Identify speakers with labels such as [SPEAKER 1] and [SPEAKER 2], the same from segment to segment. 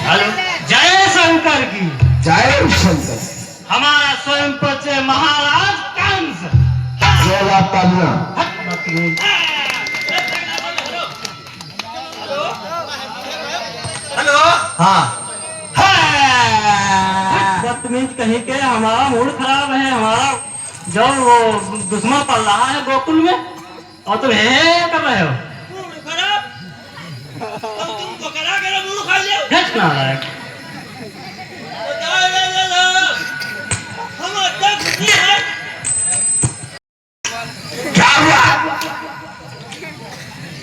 [SPEAKER 1] Hello, जय शंकर की
[SPEAKER 2] जय शंकर।
[SPEAKER 1] हमारा स्वयं परिचय महाराज कंस।
[SPEAKER 2] जय तालियां।
[SPEAKER 1] हेलो,
[SPEAKER 2] हाँ
[SPEAKER 1] बदतमीज कहीं के, हमारा मूड खराब है। हमारा जो वो दुश्मन पड़ रहा है गोकुल में और तुम हे कर रहे हो।
[SPEAKER 3] मूड खराब? अब तुमको करा के मूड खा लिया?
[SPEAKER 1] हेच नालायक।
[SPEAKER 3] हम अच्छा खुशी है।
[SPEAKER 2] क्या हुआ?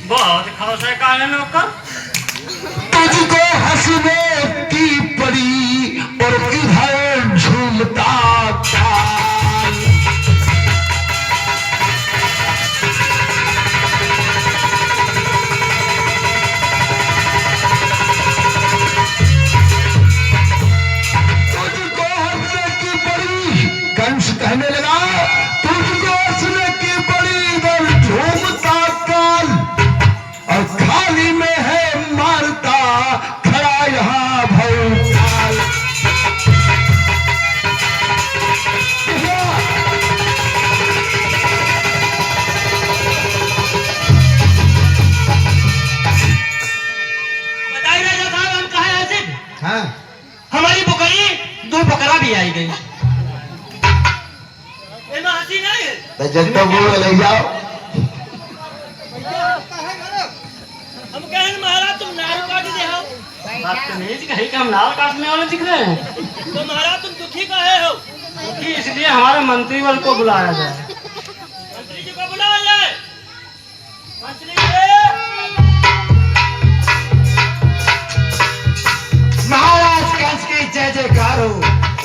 [SPEAKER 1] बहुत खुश है काहे में होकर।
[SPEAKER 2] तुझको हंसने की पड़ी और इधर झूमता चाल। तुझको हंसने की पड़ी, कंस कहने लगा, तुझको हंसने की पड़ी इधर झूमता काल, और खाली में है मारता खड़ा यहाँ भौकाल।
[SPEAKER 3] बताइए राजा साहब, हम कहाँ हैं ऐसे?
[SPEAKER 2] हाँ
[SPEAKER 3] हमारी बकरी दो बकरा भी आई गई। इनमें हंसी नहीं है।
[SPEAKER 2] तो जनता को ले जाओ।
[SPEAKER 3] हम कहें महाराज तुम नार काट दे हो।
[SPEAKER 1] बदतमीज कहीं के हम नाल काटने वाले दिख रहे हैं।
[SPEAKER 3] तो महाराज तुम दुखी काहे हो?
[SPEAKER 1] क्योंकि इसलिए हमारे मंत्री वर्ग को बुलाया जाए।
[SPEAKER 3] मंत्री जी को बुलाओ जाए। मंत्री जी,
[SPEAKER 4] महाराज कंस की जय जयकार हो।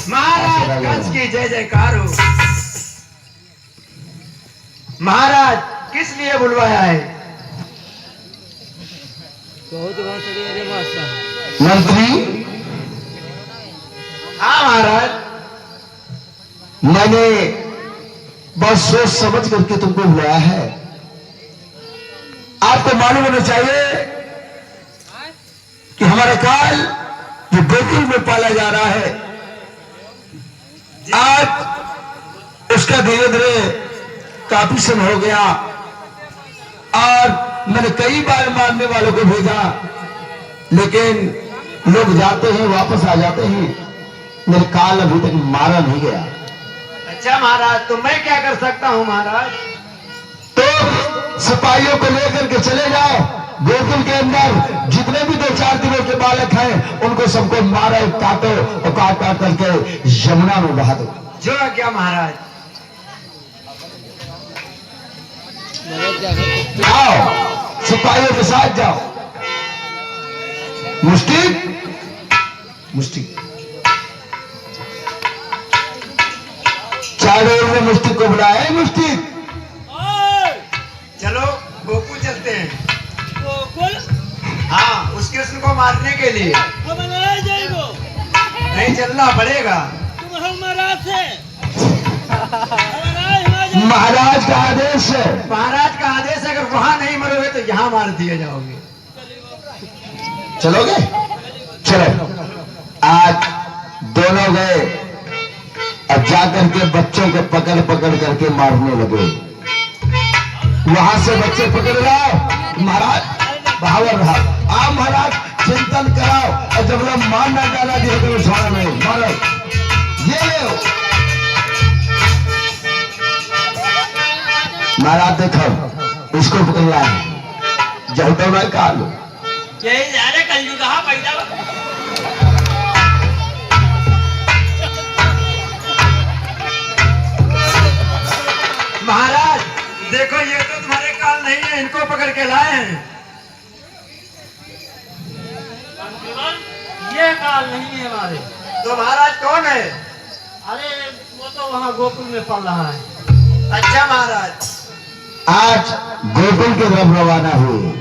[SPEAKER 4] महाराज कंस की जय जयकार हो। महाराज किस लिए बुलवाया है?
[SPEAKER 2] मंत्री,
[SPEAKER 4] हाँ महाराज।
[SPEAKER 2] मैंने बहुत सोच समझ करके तुमको बुलाया है। आपको मालूम होना चाहिए कि हमारा काल जो गोकुल में पाला जा रहा है, आज उसका धीरे धीरे काफी समय हो गया, और मैंने कई बार मारने वालों को भेजा, लेकिन लोग जाते हैं वापस आ जाते हैं। मेरे काल अभी तक मारा नहीं गया।
[SPEAKER 4] अच्छा महाराज, तो मैं क्या कर सकता हूँ महाराज?
[SPEAKER 2] तो सिपाहियों को लेकर के चले जाओ, गोकुल के अंदर जितने भी 2-4 दिनों के बालक हैं उनको सबको मारो, काटो और काट काट करके यमुना में बहा दो।
[SPEAKER 4] जो है क्या महाराज?
[SPEAKER 2] जाओ, सिपाहियों के साथ जाओ। मुष्टि मुष्टि चारों ओर में मुष्टि को बुलाया है। मुष्टि,
[SPEAKER 3] ओए,
[SPEAKER 4] चलो गोकुल चलते हैं।
[SPEAKER 3] गोकुल?
[SPEAKER 4] हाँ, उस कृष्ण को मारने के लिए।
[SPEAKER 3] हम नहीं जाएंगे।
[SPEAKER 4] नहीं, चलना पड़ेगा।
[SPEAKER 3] तुम हमारा से महाराज
[SPEAKER 2] महाराज का आदेश है।
[SPEAKER 4] महाराज का आदेश है, अगर वहां नहीं मरोगे तो यहाँ मार दिए जाओगे।
[SPEAKER 2] चलोगे? चलो। आज दोनों गए और जाकर के बच्चों को पकड़ पकड़ करके मारने लगे। वहां से बच्चे पकड़ लाओ, महाराज बहावर रहा। आप महाराज चिंतन कराओ, और जब लोग मारना डाला दिए तो छोड़ा नहीं, मारो। ये ले महाराज, देखो इसको पकड़ लाए, जब तो मैं कहा लो।
[SPEAKER 3] यही जा रहे कलयुग कहाँ पैदा हुआ?
[SPEAKER 4] महाराज देखो, ये तो तुम्हारे काल नहीं है, इनको पकड़ के लाए हैं।
[SPEAKER 1] ये काल नहीं है हमारे।
[SPEAKER 4] तो महाराज कौन है?
[SPEAKER 1] अरे वो तो वहाँ गोकुल में पड़ रहा है।
[SPEAKER 4] अच्छा महाराज,
[SPEAKER 2] आज गोकुल की तरफ रवाना हुए।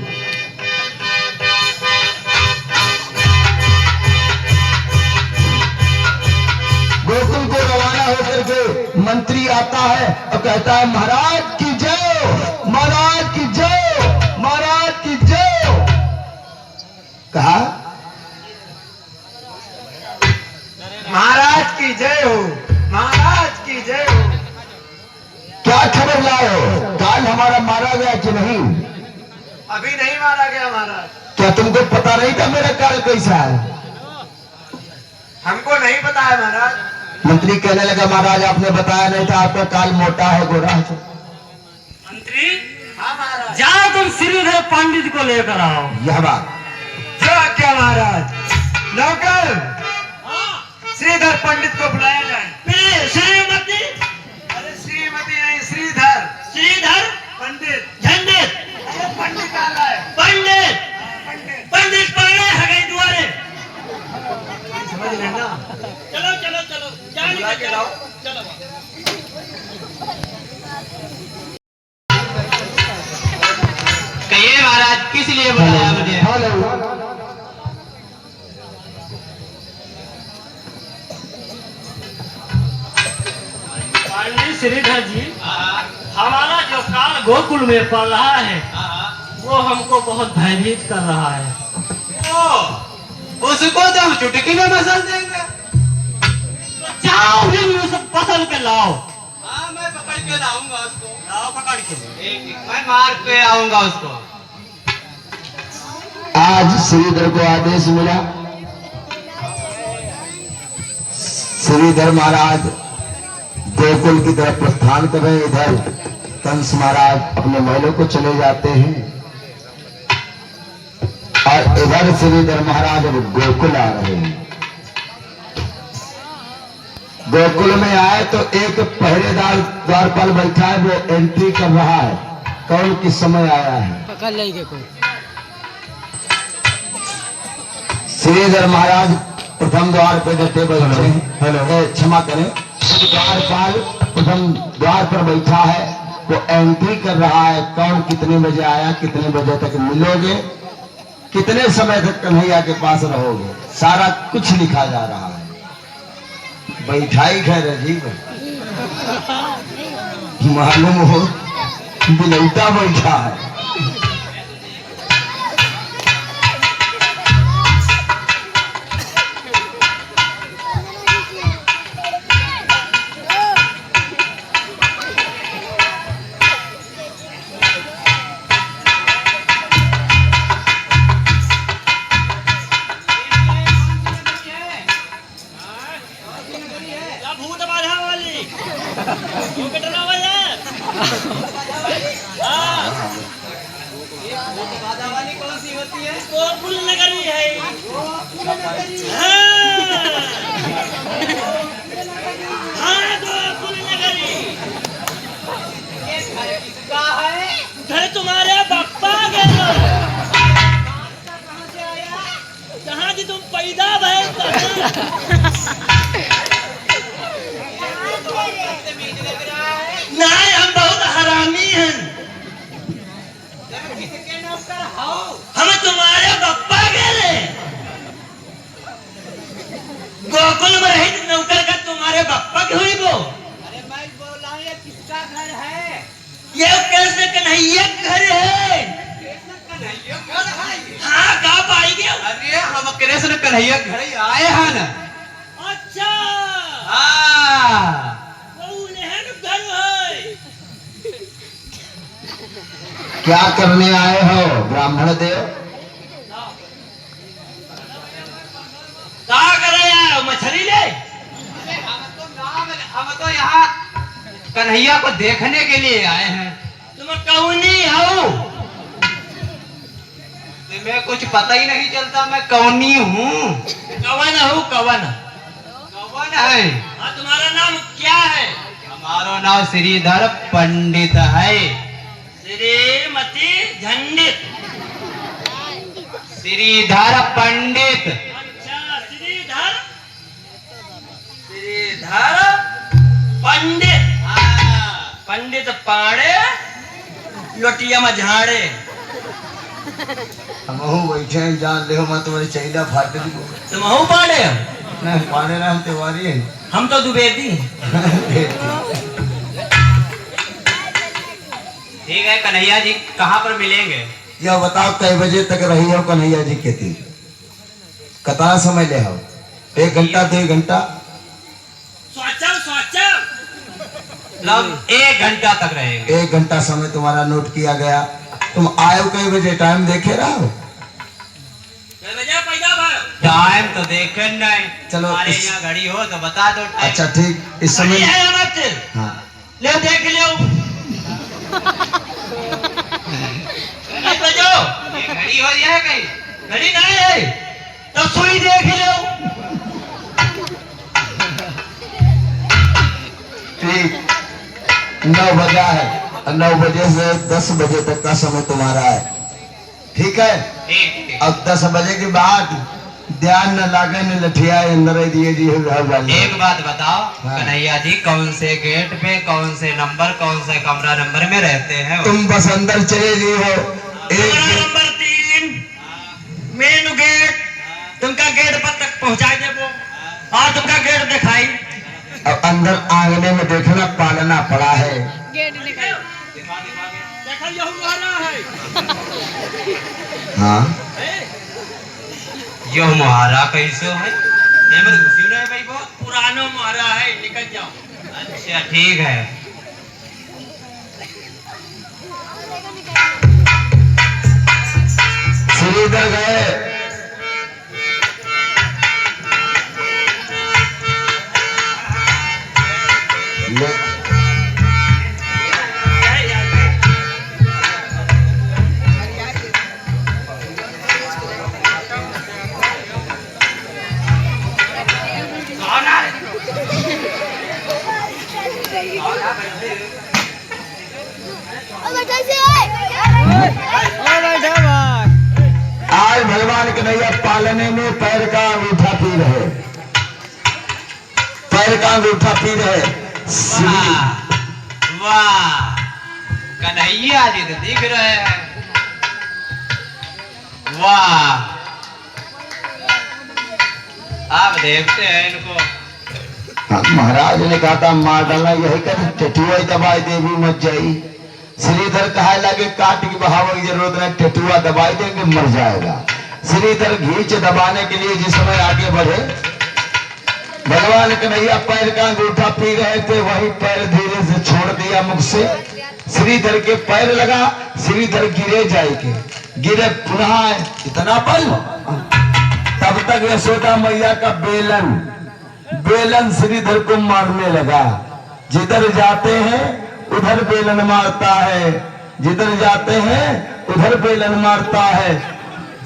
[SPEAKER 2] गोकुल को रवाना होकर के मंत्री आता है और कहता है, महाराज की जय, महाराज की जय, महाराज की जय। कहा
[SPEAKER 4] जय हो, महाराज की जय हो।
[SPEAKER 2] क्या खबर लाए हो? काल हमारा मारा गया कि नहीं?
[SPEAKER 4] अभी नहीं मारा गया महाराज।
[SPEAKER 2] क्या तुमको पता नहीं था मेरा काल कैसा है?
[SPEAKER 4] हमको नहीं पता है महाराज।
[SPEAKER 2] मंत्री कहने लगा महाराज आपने बताया नहीं था, आपका काल मोटा है, गोरा है।
[SPEAKER 1] मंत्री
[SPEAKER 4] हाँ महाराज।
[SPEAKER 1] जाओ तुम श्रीधर पंडित को लेकर आओ।
[SPEAKER 2] यह बात
[SPEAKER 4] जो आज्ञा महाराज। नौकर श्रीधर पंडित को बुलाया जाए।
[SPEAKER 1] श्रीमती
[SPEAKER 4] अरे श्रीमती नहीं, श्रीधर
[SPEAKER 1] श्रीधर
[SPEAKER 4] पंडित।
[SPEAKER 1] झंडित
[SPEAKER 4] अरे पंडित आ रहा है।
[SPEAKER 1] पंडित
[SPEAKER 4] पंडित
[SPEAKER 1] पंडित पड़े है गई द्वारे।
[SPEAKER 4] समझ लेना।
[SPEAKER 3] चलो चलो चलो जाने
[SPEAKER 4] बुला के लाओ।
[SPEAKER 3] चलो
[SPEAKER 1] कहिए महाराज किस लिए बुलाया मुझे?
[SPEAKER 2] हेलो।
[SPEAKER 1] पंडित श्रीधर जी, हमारा जो काल गोकुल में पड़ रहा है वो हमको बहुत भयभीत कर रहा है।
[SPEAKER 3] उसको तो हम चुटकी में मसल देंगे।
[SPEAKER 1] तो जाओ फिर उसे पकड़ के लाओ।
[SPEAKER 3] हाँ मैं पकड़ के लाऊंगा उसको।
[SPEAKER 1] लाओ पकड़ के।
[SPEAKER 3] एक मैं मार के आऊंगा उसको।
[SPEAKER 2] आज श्रीधर को आदेश मिला, श्रीधर महाराज गोकुल की तरफ प्रस्थान कर रहे। इधर कंस महाराज अपने महलों को चले जाते हैं और इधर श्रीधर महाराज अब गोकुल आ रहे हैं। गोकुल में आए तो एक पहरेदार द्वार पर बैठा है, वो एंट्री कर रहा है कौन किस समय आया है।
[SPEAKER 5] पकड़ लेंगे कोई।
[SPEAKER 2] श्रीधर महाराज प्रथम द्वार पर बैठे बैठे हैं। क्षमा करें, द्वारपाल प्रथम द्वार पर बैठा है, वो एंट्री कर रहा है कौन कितने बजे आया, कितने बजे तक मिलोगे, कितने समय तक कन्हैया के पास रहोगे, सारा कुछ लिखा जा रहा है। बैठाई खैर अजीब मालूम हो बिलौटा बैठा है।
[SPEAKER 3] या भूत बाधा वाली वो कटना वाला भूत बाधा वाली कौन सी होती है? गोकुल नगरी है। हाँ गोकुल नगरी। किसका है? घर तुम्हारे बप्पा के जहाँ की तुम पैदा भय नहीं, हम बहुत हरामी हैं। हम तुम्हारे बप्पा गेले गोकुल में रही नौकर का तुम्हारे बप्पा की हुई वो। अरे मैं बोल रहा हूँ ये किसका घर है? ये कैसे कन्हैया घर है। कन्हैया घर है? हाँ कहाँ पाएगी? अरे हम कृष्ण कन्हैया घर ही आए हैं ना। अच्छा हाँ घर है।
[SPEAKER 2] क्या करने आए हो ब्राह्मण देव?
[SPEAKER 3] क्या करे यार, मछली ले? हम तो यहाँ कन्हैया को देखने के लिए आए हैं। तुम कौनी हो? तुम्हें कुछ पता ही नहीं चलता मैं कौनी हूँ। कवन हूँ कवन? कवन है? हाँ तुम्हारा नाम क्या है? हमारा नाम श्रीधर पंडित है। श्रीमती झंडित। श्रीधर पंडित। अच्छा श्रीधर पंडित। पंडित पाड़े लोटिया में झाड़े।
[SPEAKER 2] हम बैठे हैं, जान ले मैं तुम्हारी चाहिए फाटे दी।
[SPEAKER 3] तुम हूँ पाड़े?
[SPEAKER 2] नहीं पाने ना, हम त्योहारी हैं।
[SPEAKER 3] हम तो दुबेदी। ठीक है कन्हैया जी कहाँ पर मिलेंगे?
[SPEAKER 2] यह बताओ कई बजे तक रही हो कन्हैया जी कहती? कितना समय ले हो? 1 घंटा 2 घंटा?
[SPEAKER 3] मतलब 1 घंटा तक रहेंगे।
[SPEAKER 2] 1 घंटा समय तुम्हारा नोट किया गया। तुम आए हो कई बजे, टाइम देखे रहो?
[SPEAKER 3] टाइम तो देखे नहीं।
[SPEAKER 2] चलो
[SPEAKER 3] हमारे
[SPEAKER 2] इस-
[SPEAKER 3] यहाँ घड़ी हो तो बता दो टाइम।
[SPEAKER 2] अच्छा ठीक, इस समय हाँ
[SPEAKER 3] ले देख लो। बजो ये घड़ी हो है कहीं? घड़ी नहीं है तो सुई देख लो।
[SPEAKER 2] ठीक 9 बजा है, 9 बजे से 10 बजे तक का समय तुम्हारा है, ठीक है?
[SPEAKER 3] ठीक।
[SPEAKER 2] अब 10 बजे के बाद ध्यान न लागे न लठिया अंदर दिए जी
[SPEAKER 3] एक बात बताओ
[SPEAKER 2] हाँ।
[SPEAKER 3] कन्हैया जी, कौन से गेट पे, कौन से नंबर, कौन से कमरा नंबर में रहते हैं?
[SPEAKER 2] तुम बस अंदर चले जी हो। एक
[SPEAKER 1] नंबर 3 मेन गेट, तुमका गेट पर तक पहुंचा देबो और तुमका गेट दिखाई।
[SPEAKER 2] अब अंदर आंगने में देखना पालना पड़ा है।
[SPEAKER 1] देखा यहू मुहारा है।
[SPEAKER 2] हाँ
[SPEAKER 3] यो मुहारा कैसे है? ये मत घुसी ना भाई, बहुत
[SPEAKER 1] पुराना मुहारा है, निकल जाओ।
[SPEAKER 3] अच्छा ठीक है।
[SPEAKER 2] श्रीधर गए, ले आज भगवान कन्हैया पालने में पैर का अंगूठा पी रहे, पैर का अंगूठा पी रहे।
[SPEAKER 3] वाह वाह, कन्हैया जी तो दिख रहे हैं। वाह, आप देखते हैं इनको।
[SPEAKER 2] हाँ, महाराज ने कहा था मार डालना, यही कर टेटुआ दबाई देवी मत जाई। श्रीधर कहा लगे काट की बहाव की जरूरत नहीं, टेटुआ दबाई देंगे मर जाएगा। श्रीधर घींच दबाने के लिए जिस समय आगे बढ़े, भगवान कन्हैया पैर का अंगूठा पी रहे थे, वही पैर धीरे से छोड़ दिया मुख से। श्रीधर के पैर लगा, श्रीधर गिरे जाएंगे, गिरे पुनः इतना बल। तब तक यशोदा मैया का बेलन श्रीधर को मारने लगा। जिधर जाते हैं उधर बेलन मारता है, जिधर जाते हैं उधर बेलन मारता है।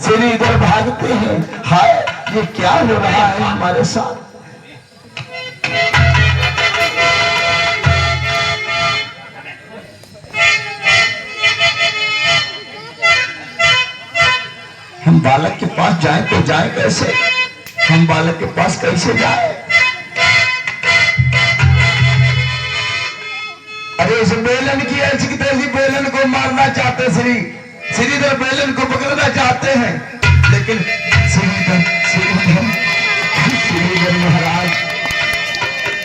[SPEAKER 2] श्रीधर भागते हैं, हाय ये क्या हो रहा है हमारे साथ। हम बालक के पास जाएं तो जाएं कैसे, हम बालक के पास कैसे जाएं? अरे इस बेलन की ऐसी की तैसी बेलन को मारना चाहते श्रीधर बेलन को पकड़ना चाहते हैं, लेकिन श्रीधर महाराज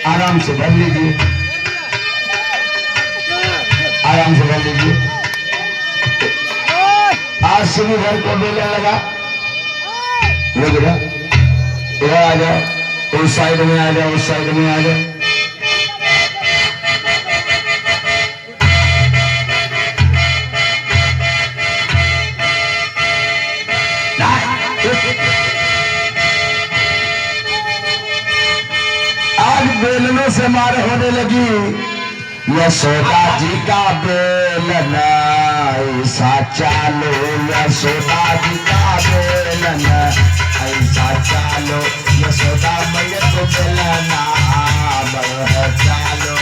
[SPEAKER 2] आराम से भर लीजिए, आराम से भर लीजिए। आज श्रीधर को बेलन लगा, लग रहा इधर आ जाओ, उस साइड में आ जाओ, उस साइड में आ जाओ। आज बेलनों से मार होने लगी। यशोदा जी का बेलन ऐसा चालो, यशोदा जी का बेलन ऐसा चालो, यशोदा मैया को बेलना बढ़ चालो।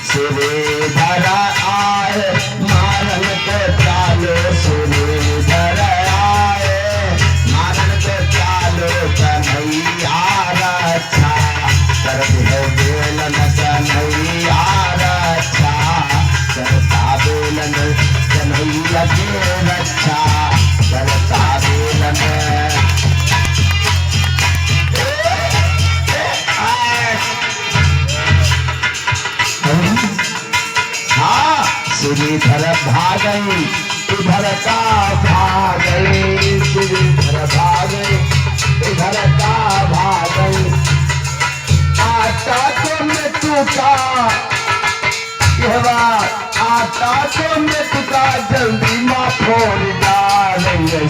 [SPEAKER 2] श्रीधर आए मारन को चालो, श्रीधर आए मारन को चालो, कन्हैया रक्षा करती है बेलन, कन्हैया रक्षा करता बेलन, कन्हैया की रक्षा करता बेलन। हाँ श्रीधर भागई इधर का भागई, श्रीधर भागई इधर का भागई, मेटुका यह बात आटा को मेटुका जल्दी माँ फोड़ डाल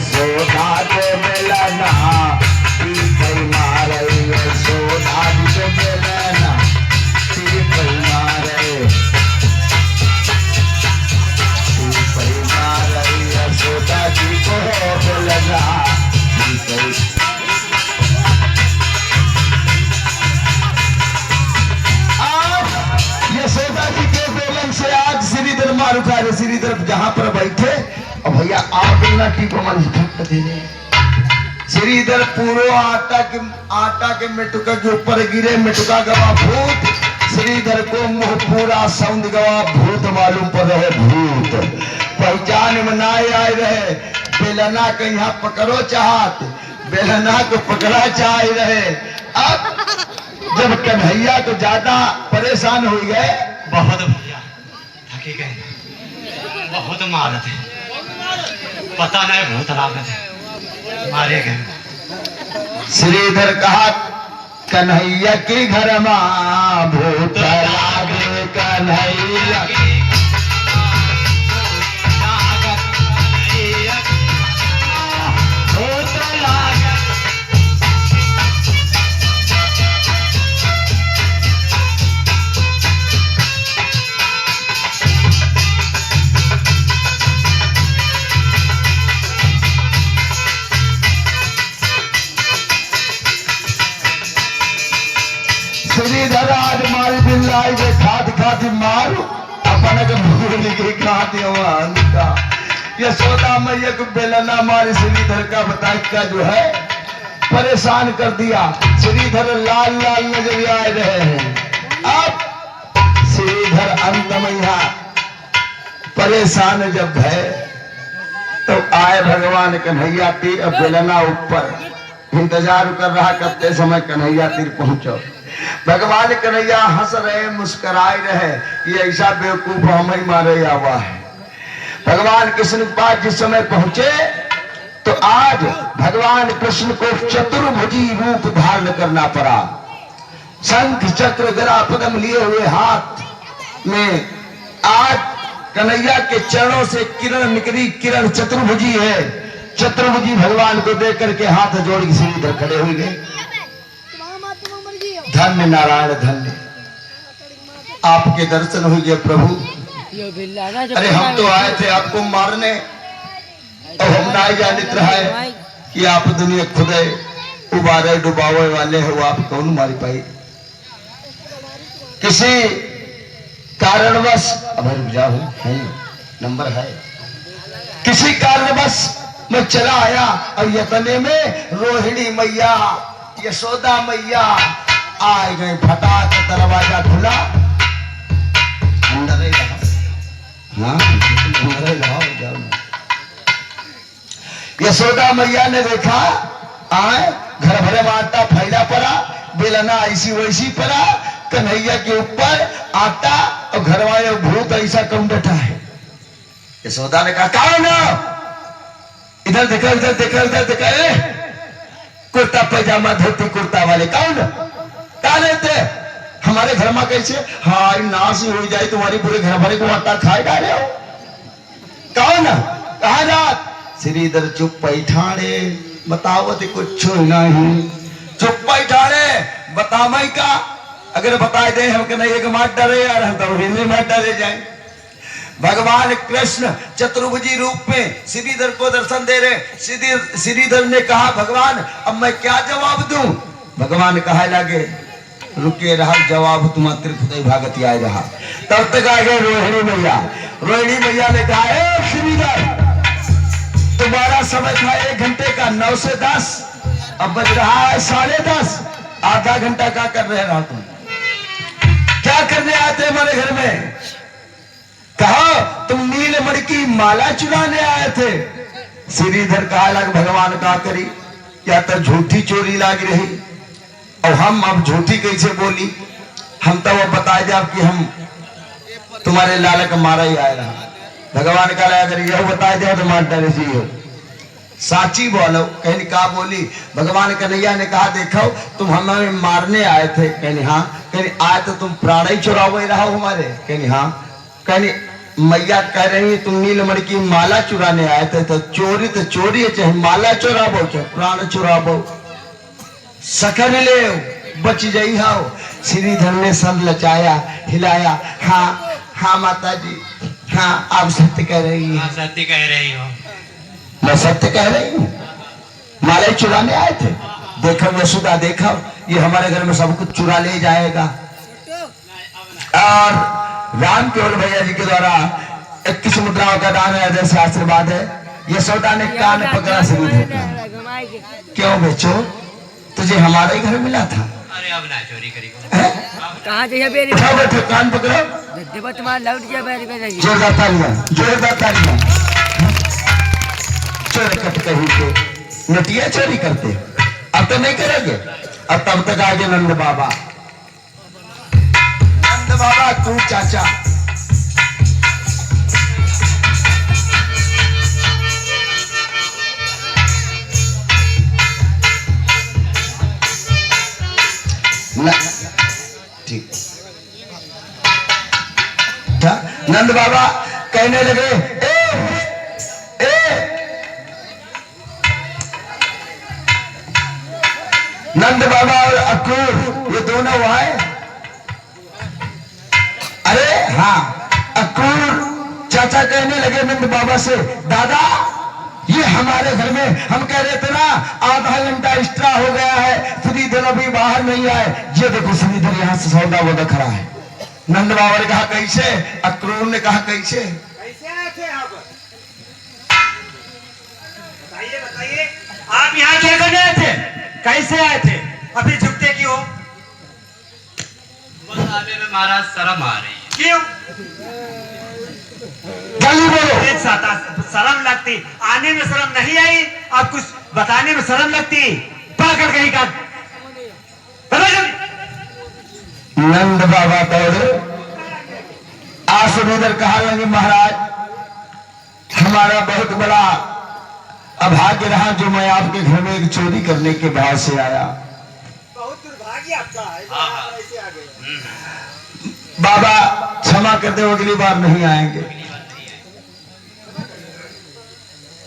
[SPEAKER 2] सोना को मिलना मारे सोना को मिलना मारे सोदा जी को मिलना यशोदा जी के बेलन से आज श्रीधर मारुका श्रीधर जहां पर बैठे और भैया आप टी को मन दे रहे श्रीधर पूरो आटा के मेटुका के ऊपर गिरे मेटुका गवा भूत श्रीधर को मुंह पूरा सौंद गवा भूत मालूम पड़ रहे भूत पहचान में ना आए रहे बेलना के यहाँ पकड़ो चाहत बेलना को पकड़ा चाह रहे। अब जब कन्हैया को ज्यादा परेशान हो गए
[SPEAKER 1] बहुत भैया थके गए बहुत मारत है पता नहीं बहुत लागत है मारे गए।
[SPEAKER 2] श्रीधर कहा कन्हैया के घर में भूत लागे कन्हैया श्रीधर आज मारी बिल्लाई के खाद खाती मारू अपन के भूल के खाते का यशोदा मैया को बेलना मारी श्रीधर का बताई का जो है परेशान कर दिया। श्रीधर लाल लाल नजर आ रहे हैं। अब श्रीधर अंत में यहाँ परेशान जब है तो आए भगवान कन्हैया तीर अब बेलना ऊपर इंतजार कर रहा करते समय कन्हैया तीर पहुंचो। भगवान कन्हैया हंस रहे मुस्कुराए रहे ये ऐसा बेवकूफ हम ही मारे आवा है। भगवान कृष्ण के पास जिस समय पहुंचे तो आज भगवान कृष्ण को चतुर्भुजी रूप धारण करना पड़ा। शंख चक्र गदा पद्म लिए हुए हाथ में आज कन्हैया के चरणों से किरण निकली किरण चतुर्भुजी है। चतुर्भुजी भगवान को देख करके हाथ जोड़ के श्रीधर खड़े हो गए। धन्य नारायण धन्य आपके दर्शन हो गए प्रभु। अरे हम तो आए थे आपको मारने और हम ना जानित रहे कि आप दुनिया खुदे उबारे डुबावे वाले हो। आप कौन मारी पाई किसी कारणवश अब जाओ है नंबर है किसी कारणवश मैं चला आया और यतने में रोहिणी मैया यशोदा मैया आए गए। फटाक दरवाजा खुला अंदर ही रहो। हाँ अंदर ही रहो जाओ। यशोदा मैया ने देखा आए घर भरे में आटा फैला पड़ा बेलना ऐसी वैसी पड़ा कन्हैया के ऊपर आटा और घर वाले भूत ऐसा कौन बैठा है। यशोदा ने कहा कौन इधर देखा इधर देखा इधर देखा कुर्ता पैजामा धोती कुर्ता वाले कौन क्या लेते हमारे घर में कैसे हाँ नाश हो जाए तुम्हारी पूरे घर भरे को आटा खाए डाले हो कौन कहा जात। श्रीधर चुप बैठाड़े बताओ तो कुछ नहीं चुप बैठाड़े बतावे का अगर बता दे हम के नहीं एक मार डरे यार हम तो हिंदी मार डरे जाए। भगवान कृष्ण चतुर्भुजी रूप में श्रीधर को दर्शन दे रहे। श्रीधर ने कहा भगवान अब मैं क्या जवाब दूं। भगवान कहा लगे रुके रहा जवाब तुम्हारा त्रिपुत भागत आए रहा। तब तक आ गए रोहिणी मैया। रोहिणी मैया ने कहा श्रीधर तुम्हारा समय था 1 घंटे का 9 से 10 अब बज रहा है 10:30 आधा घंटा क्या कर रहे रहा तुम क्या करने आते हमारे घर में। कहा तुम नीलमणि की माला चुराने आए थे। श्रीधर कहा लग भगवान का करी या तो झूठी चोरी लाग रही और हम अब झूठी कैसे बोली। हम तो वो बताए जाब कि हम तुम्हारे लाला का मारा ही आए रहा। भगवान का अगर यह बताए जाओ तो मार डरे जी हो साची बोलो कहनी का बोली। भगवान कन्हैया ने कहा देखो तुम हमें मारने आए थे कहनी हाँ कहनी आज तो तुम प्राण ही चुरावे रहा हो हमारे। कहनी हाँ। कहनी मैया कह रही है तुम नीलमणि की माला चुराने आए थे, तो चोरी है, चाहे माला चुराबो चाहे प्राण चुराबो, सकन ले बच जाई हाओ। श्रीधर ने सब लचाया हिलाया। हाँ हाँ माता जी, हाँ आप सत्य कह रही हैं।
[SPEAKER 3] हाँ सत्य कह रही हो।
[SPEAKER 2] मैं सत्य कह रही हूँ, माला ही चुराने आए थे। देखो यशोदा, देखो ये हमारे घर में सब कुछ चुरा ले जाएगा। और राम केवल भैया जी के द्वारा 21 मुद्राओं का दान है, जैसे आशीर्वाद है। यशोदा ने कान पकड़ा श्रीधर का। क्यों बेचो, तुझे हमारा ही घर मिला था।
[SPEAKER 3] अरे अब ना चोरी करी
[SPEAKER 5] कहाँ जाइए बेरी
[SPEAKER 2] उठाओ बैठो, कान पकड़ो,
[SPEAKER 5] देखो तुम्हारा लौट गया बेरी पे जाइए।
[SPEAKER 2] जोरदार तालियां, जोरदार तालियां। चोर कट कहीं के नटिया चोरी करते, अब तो नहीं करोगे। अब तब तक आगे नंद बाबा, नंद बाबा तू चाचा। ठीक। नंद बाबा कहने लगे ए नंद बाबा और अक्रूर ये दोनों आए। अरे हाँ, अक्रूर चाचा कहने लगे नंद बाबा से, दादा ये हमारे घर में हम कह रहे थे ना आधा घंटा एक्स्ट्रा हो गया है, श्रीधर अभी बाहर नहीं आए। ये देखो श्रीधर यहाँ से सौदा वोदा खड़ा है। नंद बाबा ने कहा कैसे? अक्रूर ने कहा कैसे?
[SPEAKER 4] कैसे आए थे यहाँ पर? बताइए बताइए, आप यहाँ क्या करने आए थे? कैसे आए थे? अभी झुकते क्यों?
[SPEAKER 3] बस आने में महाराज शर्म आ रही है।
[SPEAKER 4] क्यों?
[SPEAKER 2] जल्दी बोलो।
[SPEAKER 4] एक साथ शर्म लगती, आने में शर्म नहीं आई, आप कुछ बताने में शर्म लगती। पागल कहीं का।
[SPEAKER 2] नंद बाबा दौड़े, आसुरीधर कहा लगे महाराज हमारा बहुत बड़ा अभाग्य रहा जो मैं आपके घर में एक चोरी करने के भाव से आया।
[SPEAKER 4] बहुत दुर्भाग्य आपका है, ऐसे आ गए।
[SPEAKER 2] बाबा क्षमा कर दो, अगली बार नहीं आएंगे।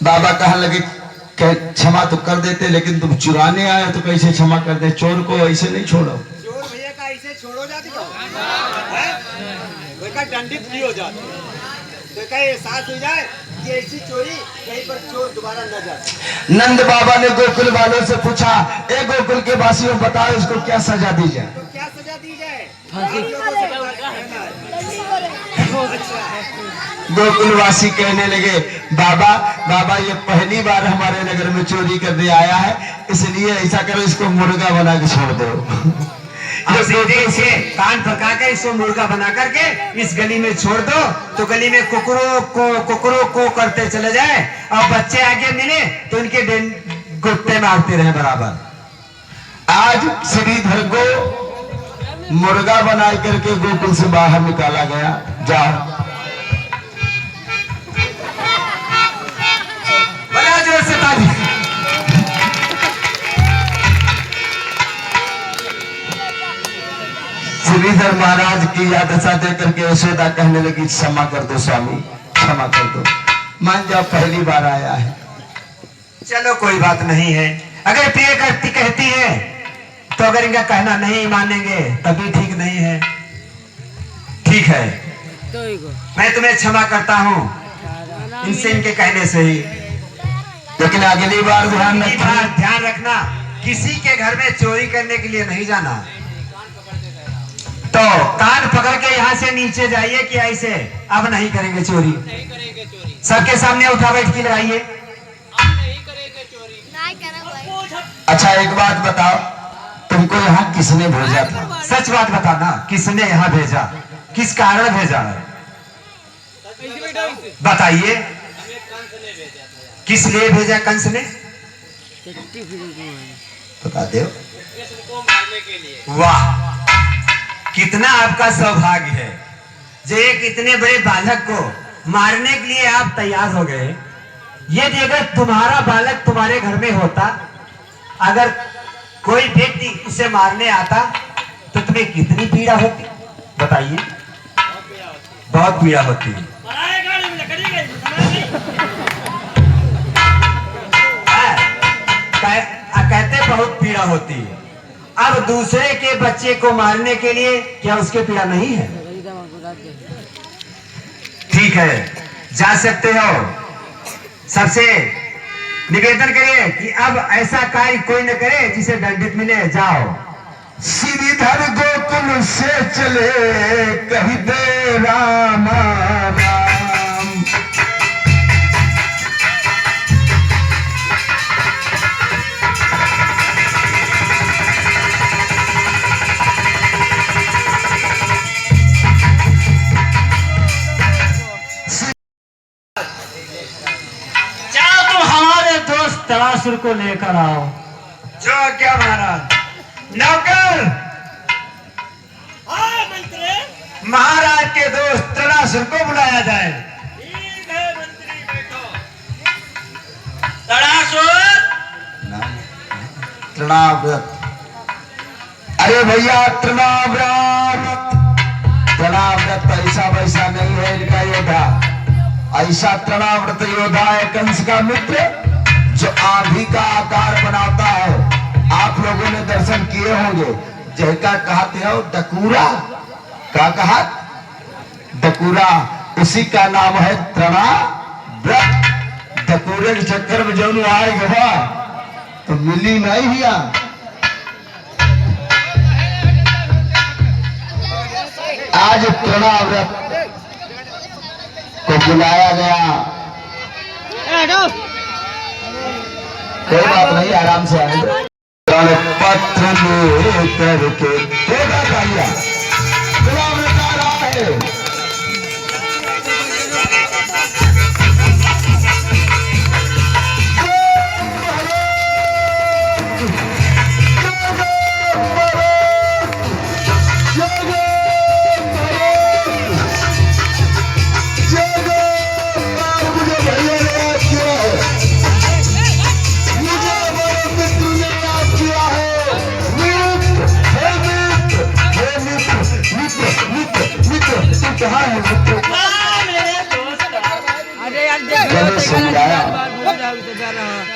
[SPEAKER 2] बाबा कहने लगे क्षमा तो कर देते, लेकिन तुम चुराने आए तो कैसे क्षमा कर दे? चोर को ऐसे नहीं छोड़ो।
[SPEAKER 4] चोर भैया का ऐसे छोड़ो जाती हो, दंडित भी हो जाते, तो क्या एहसास हो जाए कि ऐसी चोरी कहीं पर चोर दोबारा न जाए।
[SPEAKER 2] नंद बाबा ने गोकुल वालों से पूछा, ए गोकुल के वासियों बताओ इसको क्या सजा दी जाए?
[SPEAKER 4] तो क्या सजा दी जाए?
[SPEAKER 2] गोकुलवासी कहने लगे बाबा ये पहली बार हमारे नगर में चोरी करने आया है, इसलिए ऐसा करो इसको मुर्गा बना के छोड़ दो।
[SPEAKER 4] इसे कान पका कर इसको मुर्गा बना करके इस गली में छोड़ दो, तो गली में कुकरों को करते चले जाए, और बच्चे आगे मिले तो उनके गुत्ते मारते रहे बराबर।
[SPEAKER 2] आज श्रीधर को मुर्गा बना करके गोकुल से बाहर निकाला गया। जाओ
[SPEAKER 4] बड़ा जोर से ताली।
[SPEAKER 2] श्रीधर महाराज की यादशा देकर के यशोदा कहने लगी क्षमा कर दो स्वामी, क्षमा कर दो, मान जाओ पहली बार आया है।
[SPEAKER 4] चलो कोई बात नहीं है, अगर प्रिय करती कहती है तो अगर इनका कहना नहीं मानेंगे तभी ठीक नहीं है। ठीक है, मैं तुम्हें क्षमा करता हूँ इनसे, इनके कहने से ही।
[SPEAKER 2] लेकिन अगली बार ध्यान
[SPEAKER 4] रखना, किसी के घर में चोरी करने के लिए नहीं जाना। तो कान पकड़ के यहाँ से नीचे जाइए कि ऐसे अब नहीं करेंगे चोरी। सबके सामने उठा बैठ की लगाइए।
[SPEAKER 2] अच्छा एक बात बताओ, तुमको यहाँ किसने भेजा था?
[SPEAKER 4] सच बात बताना, किसने यहाँ भेजा, किस कारण भेजा है बताइए। किस लिए भेजा कंस ने?
[SPEAKER 2] बता दो।
[SPEAKER 4] वाह, कितना आपका सौभाग्य है जो एक इतने बड़े बालक को मारने के लिए आप तैयार हो गए। यदि अगर तुम्हारा बालक तुम्हारे घर में होता, अगर कोई व्यक्ति उसे मारने आता तो तुम्हें कितनी पीड़ा होती बताइए? बहुत पीड़ा होती है। कहते बहुत पीड़ा होती है। अब दूसरे के बच्चे को मारने के लिए क्या उसके पीड़ा नहीं है? ठीक है, जा सकते हो। सबसे निवेदन करिए कि अब ऐसा कार्य कोई न करे जिसे दंडित मिले। जाओ।
[SPEAKER 2] श्रीधर गोकुल से चले कही दे राम राम।
[SPEAKER 1] जाओ तुम हमारे दोस्त तरासुर को लेकर आओ।
[SPEAKER 4] जो क्या महाराज? नौकर, महाराज के दोस्त तरासुर को बुलाया जाए।
[SPEAKER 3] तड़ासुर,
[SPEAKER 2] तृणाव्रत। अरे भैया तृणाव्रत, तृणाव्रत ऐसा वैसा नहीं है इनका योद्धा। ऐसा तृणाव्रत योद्धा है कंस का मित्र, जो आंधी का आकार बनाता है। आप लोगों ने दर्शन किए होंगे। जहका कहते हो डकूरा, क्या कहा? डकूरा, उसी का नाम है तृणाव्रत। डकूरे के चक्कर में जो आए गवा तो मिली नहीं हिया। आज तृणाव्रत को बुलाया गया। कोई बात नहीं, आराम से आएंगे। पत्र लेकर के होगा भैया, तृणाव्रत आ रहा है।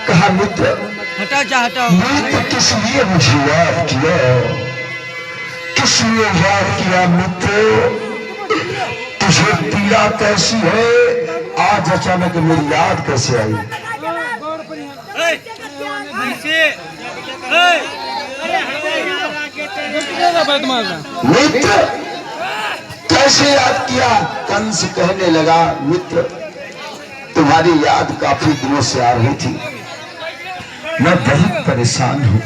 [SPEAKER 2] कहा मित्र,
[SPEAKER 5] हटाओ जा हटाओ।
[SPEAKER 2] मित्र किस लिए मुझे याद किया? किस लिए याद किया मित्र? तुझे पीड़ा कैसी है? आज अचानक मेरी याद कैसे आई? मित्र कैसे याद किया? कंस कहने लगा, मित्र तुम्हारी याद काफी दिनों से आ रही थी, मैं बहुत परेशान हूं।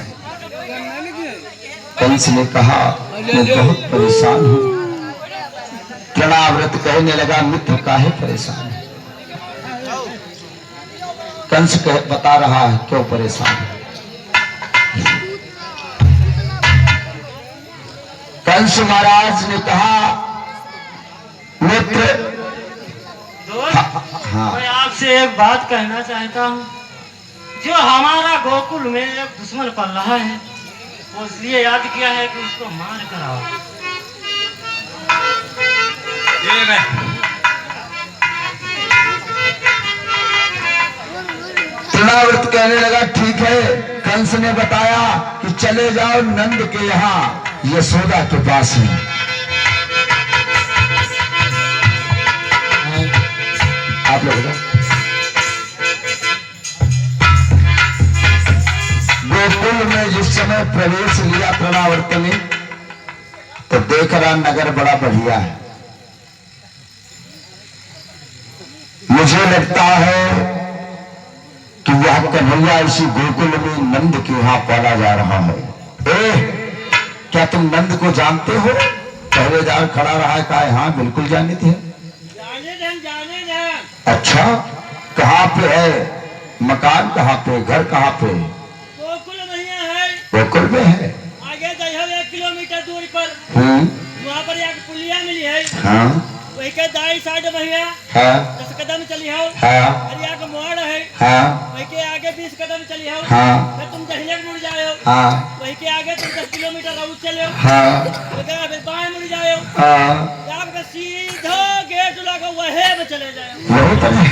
[SPEAKER 2] कंस ने कहा, मैं बहुत परेशान हूं। तृणाव्रत कहने लगा, मित्र काहे परेशान है? कंस बता रहा है क्यों परेशान है। कंस महाराज ने कहा, मित्र हाँ,
[SPEAKER 1] मैं आपसे एक बात कहना चाहता हूँ। जो हमारा गोकुल में एक दुश्मन पल रहा है, वो इसलिए याद किया है कि उसको मार कर आओ।
[SPEAKER 2] तृणाव्रत कहने लगा, ठीक है। कंस ने बताया कि चले जाओ नंद के यहाँ, यशोदा के पास है। आप लोग गोकुल में जिस समय प्रवेश लिया तृणाव्रत ने, तो देख रहा नगर बड़ा बढ़िया है। मुझे लगता है कि यह कन्हैया इसी गोकुल में नंद के यहाँ पाला जा रहा है। क्या तुम नंद को जानते हो? पहरेदार खड़ा रहा है, कहा हाँ बिल्कुल जानते हैं। अच्छा, कहाँ पे है? मकान कहाँ पे? घर कहाँ पे?
[SPEAKER 3] गोकुल में है।
[SPEAKER 2] गोकुल में है।
[SPEAKER 3] आगे 1 किलोमीटर दूर पर वहाँ पर एक पुलिया मिली है।
[SPEAKER 2] हाँ,
[SPEAKER 1] वही के दाई साइड भैया
[SPEAKER 2] हाँ
[SPEAKER 1] 10 कदम चली हो
[SPEAKER 2] हाँ
[SPEAKER 1] हरिया का मोड़ है
[SPEAKER 2] हाँ
[SPEAKER 1] वही के आगे 20 कदम चली हो
[SPEAKER 2] हाँ
[SPEAKER 1] फिर तुम दहिया मुड़ जाए हो
[SPEAKER 2] हाँ
[SPEAKER 1] वही के आगे तुम 10 किलोमीटर रोड चले हो
[SPEAKER 2] हाँ
[SPEAKER 1] फिर बाएं मुड़ जाए हो
[SPEAKER 2] हाँ
[SPEAKER 1] आपका सीधा गेट लगा वही में चले जाए
[SPEAKER 2] वही तो नहीं।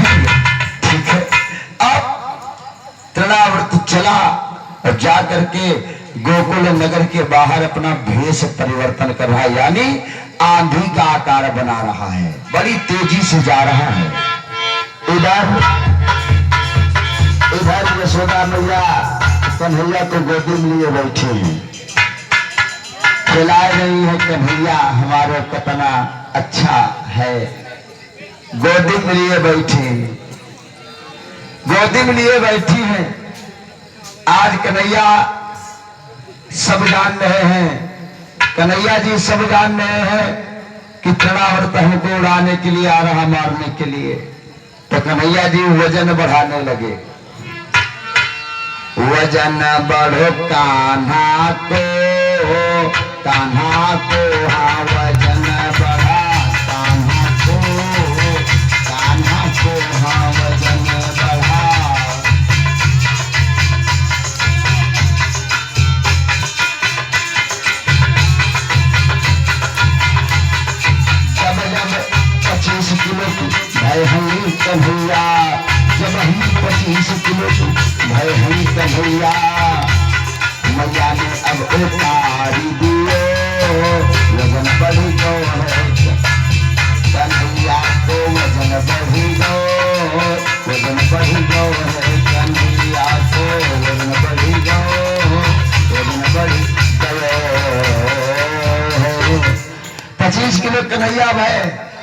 [SPEAKER 2] ठीक है अब तृणावर्त चला और जा करके गोकुल नगर के बाहर अपना भेष परिवर्तन कर रहा है, यानी आंधी का आकार बना रहा है, बड़ी तेजी से जा रहा है। इधर इधर यशोदा मैया कन्हैया को गोदी में लिए बैठे हैं, खिला रही है कन्हैया हमारे कितना अच्छा है, गोदी में लिए बैठी गोदी में लिए बैठी हैं। आज कन्हैया सब जान रहे हैं, कन्हैया जी सब जान रहे हैं कि तृणावर्त हमको उड़ाने के लिए आ रहा, मारने के लिए। तो कन्हैया जी वजन बढ़ाने लगे, वजन बढ़ो कान्हा को, कान्हा को हाँ वजन बढ़ा, कान्हा को, कान्हा को हाँ वजन बढ़ा। जब 25 किलो की भाई हमी कन्हैया, जब हम 25 किलो की भाई हमी कन्हैया, मैया ने अब उतारी दिए, वजन बढ़ी गो है कन्हैया को, वजन बढ़ी गो, वजन बढ़ी गो है कन्हैया को, वजन बढ़ी गो, वजन बढ़ी गो। 25 किलो कन्हैया भाई,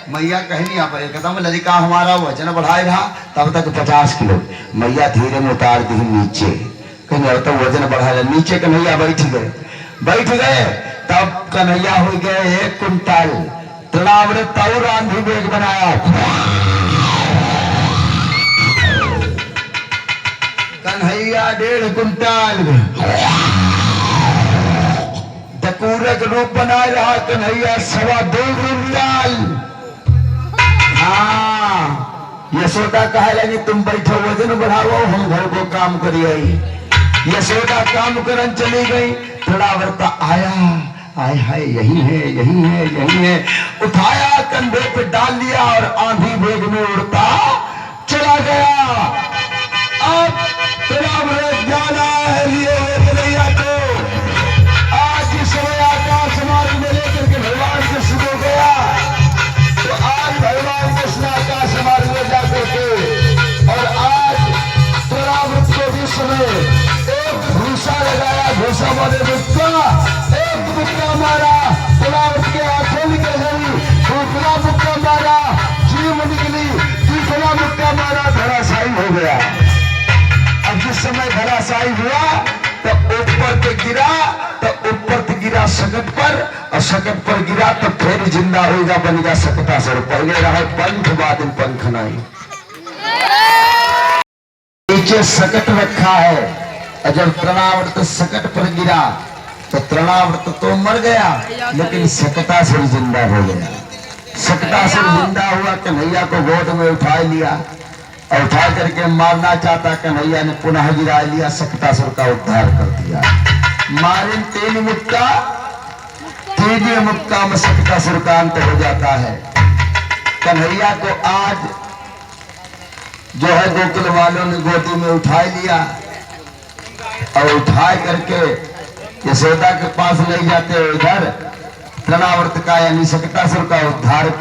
[SPEAKER 2] मैया कहीं नहीं आप एकदम लड़का हमारा वजन बढ़ाए रहा, तब तक 50 किलो मैया धीरे में उतार दी नीचे, कहीं तो वजन बढ़ा रहा, नीचे कन्हैया बैठ गए। तब कन्हैया हो गए 1 कुंटल, तृणावर्त और आंधी बेग बनाया, कन्हैया 1.5 कुंटल, डकूरक रूप बना रहा कन्हैया 2.25 कुंटल। हाँ यशोदा कहा लगी तुम बैठो वजन बढ़ाओ, हम घर को काम करिए। यशोदा काम करन चली गई, तृणावर्त आया, आय हाय यही है यही है यही है, उठाया कंधे पे डाल लिया और आंधी वेग में उड़ता चला गया। अब तृणावर्त जाना है लिए कन्हैया को, आज इस समय आकाश मार्ग में लेकर के भगवान कृष्ण को गया, तो आज भगवान कृष्ण आकाश मार्ग में जाकर के, और आज तृणावर्त को जिस समय एक भूसा लगाया, भूसा वाले मुक्का, एक मुक्का मारा, तृणावर्त के आंखें निकल गई, दूसरा मुक्का मारा, जीभ निकली, तीसरा मुक्का मारा, धराशायी हो गया। अब जिस समय धराशायी हुआ तो ऊपर पे गिरा, तो ऊपर पे गिरा सकट पर, और सकट पर गिरा तो फिर जिंदा होगा, बनेगा सकटासुर। पहले रहा पंख, बाद में पंख नहीं, नीचे सकट रखा है, और जब तृणावर्त सकट पर गिरा तो तृणावर्त तो मर गया, लेकिन सकटासुर जिंदा हो गया। सकटासुर जिंदा हुआ, कन्हैया को गोद में उठा लिया, और उठा करके मारना चाहता, कन्हैया ने पुनः गिरा लिया, सकटासुर का उद्धार कर दिया। मारे 3 मुक्का, 3 मुक्का में सकटासुर का अंत हो जाता है। कन्हैया को आज जो है गोकुल वालों ने गोदी में उठा लिया, और उठा करके यशोदा के पास ले जाते, इधर तृणावर्त का यानी सकटासुर का उद्धार किया।